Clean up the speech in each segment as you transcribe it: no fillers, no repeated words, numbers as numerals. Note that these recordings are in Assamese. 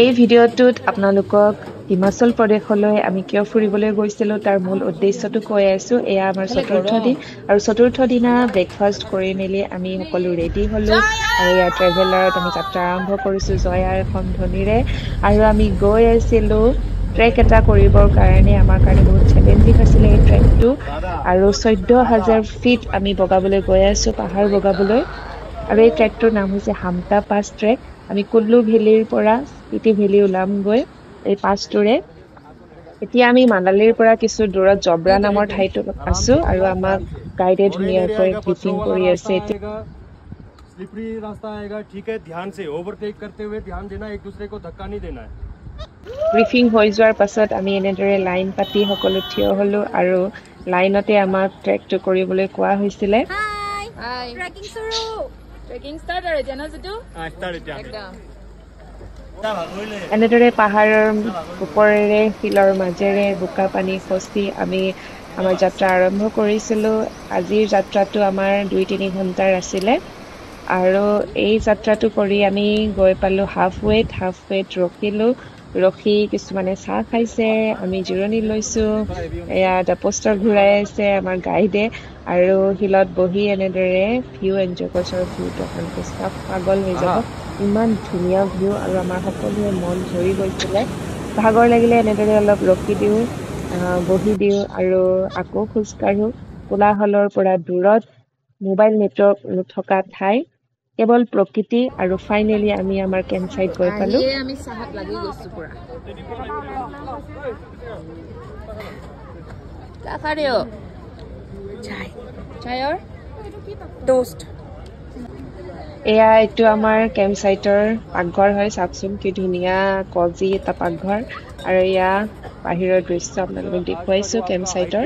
এই ভিডিঅ'টোত আপোনালোকক হিমাচল প্ৰদেশলৈ আমি কিয় ফুৰিবলৈ গৈছিলোঁ তাৰ মূল উদ্দেশ্যটো কৈ আছোঁ। এয়া আমাৰ চতুৰ্থ দিন আৰু চতুৰ্থ দিনা ব্ৰেকফাষ্ট কৰি মেলি আমি সকলো ৰেডি হ'লোঁ আৰু ইয়াৰ ট্ৰেভেলাৰত আমি যাত্ৰা আৰম্ভ কৰিছোঁ জয়াৰ এখন ধ্বনিৰে। আৰু আমি গৈ আছিলোঁ ট্ৰেক এটা কৰিবৰ কাৰণে। আমাৰ কাৰণে বহুত চেলেঞ্জিং আছিলে এই ট্ৰেকটো আৰু 14,000 ফিট আমি বগাবলৈ গৈ আছোঁ, পাহাৰ বগাবলৈ। আৰু এই ট্ৰেকটোৰ নাম হৈছে হামটা পাছ ট্ৰেক। আমি কুল্লু ভেলীৰ পৰা স্পিতি ভেলী ওলামগৈ এই পাছটোৰে। এতিয়া আমি মানালীৰ পৰা কিছু দূৰত জব্ৰা নামৰ ঠাইটোত আছো আৰু আমাক গাইডে ধুনীয়াকৈ ব্ৰিফিং কৰি আছে। स्लिपरी रास्ता आएगा, ठीक है, ध्यान से ओवरटेक करते हुए ध्यान देना, एक दूसरे को धक्का नहीं देना है। ব্ৰিফিং হৈ যোৱাৰ পাছত আমি এনেদৰে লাইন পাতি সকলো থিয় হ'লো আৰু লাইনতে আমাক ট্ৰেকটো কৰিবলৈ কোৱা হৈছিলে। এনেদৰে পাহাৰৰ ওপৰেৰে শিলৰ মাজেৰে বোকা পানী খচি আমি আমাৰ যাত্ৰা আৰম্ভ কৰিছিলোঁ। আজিৰ যাত্ৰাটো আমাৰ 2-3 ঘণ্টাৰ আছিলে আৰু এই যাত্ৰাটো কৰি আমি গৈ পালোঁ হাফৱেত ৰখি কিছুমানে চাহ খাইছে, আমি জিৰণি লৈছোঁ। এয়া দ্য পোষ্টাৰ ঘূৰাই আছে আমাৰ গাইডে আৰু শিলত বহি এনেদৰে ভিউ এনজয় কৰিছোঁ। আৰু ভিউটো আপোনালোকে চাওক, পাগল হৈ যাব, ইমান ধুনীয়া ভিউ আৰু আমাৰ সকলোৱে মন ভৰি গৈছিলে। ভাগৰ লাগিলে এনেদৰে অলপ ৰখি দিওঁ, বহি দিওঁ আৰু আকৌ খোজকাঢ়োঁ। কোলাহলৰ পৰা দূৰত, মোবাইল নেটৱৰ্ক নথকা ঠাই, কেৱল প্ৰকৃতি। আৰু ফাইনেলি আমি আমাৰ কেম্প চাইট গৈ পালোঁ। আমি চাহত লাগি গৈছোঁ পুৰা। এয়া এইটো আমাৰ কেম্প চাইটৰ পাকঘৰ হয়, চাওকচোন কি ধুনীয়া কজি এটা পাকঘৰ। আৰু এয়া বাহিৰৰ দৃশ্য আপোনালোকক দেখুৱাইছোঁ কেম্প চাইটৰ।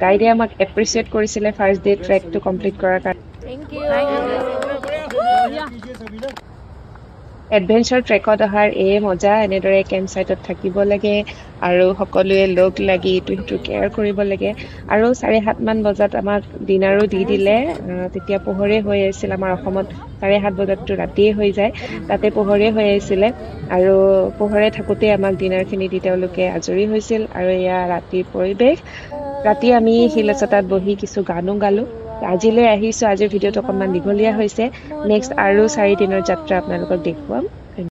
গাইডে আমাক এপ্ৰিচিয়েট কৰিছিলে ফাৰ্ষ্ট ডে ট্ৰেকটো কমপ্লিট কৰাৰ কাৰণে। এডভেঞ্চাৰ ট্ৰেকত অহাৰ এই মজা, এনেদৰে কেম্প চাইটত থাকিব লাগে আৰু সকলোৱে লগ লাগি ইটো সিটো কেয়াৰ কৰিব লাগে। আৰু 7:30 বজাত আমাক ডিনাৰো দি দিলে। তেতিয়া পোহৰে হৈ আছিল, আমাৰ অসমত 7:30 বজাততো ৰাতিয়ে হৈ যায়, তাতে পোহৰে হৈ আছিলে আৰু পোহৰে থাকোঁতে আমাক ডিনাৰখিনি দি তেওঁলোকে আজৰি হৈছিল। আৰু এয়া ৰাতিৰ পৰিৱেশ। ৰাতি আমি শিল এচটাত বহি কিছু গানো গালোঁ। আজিলৈ আহিছোঁ, আজিৰ ভিডিঅ'টো অকণমান দীঘলীয়া হৈছে। নেক্সট আৰু 4 দিনৰ যাত্ৰা আপোনালোকক দেখুৱাম।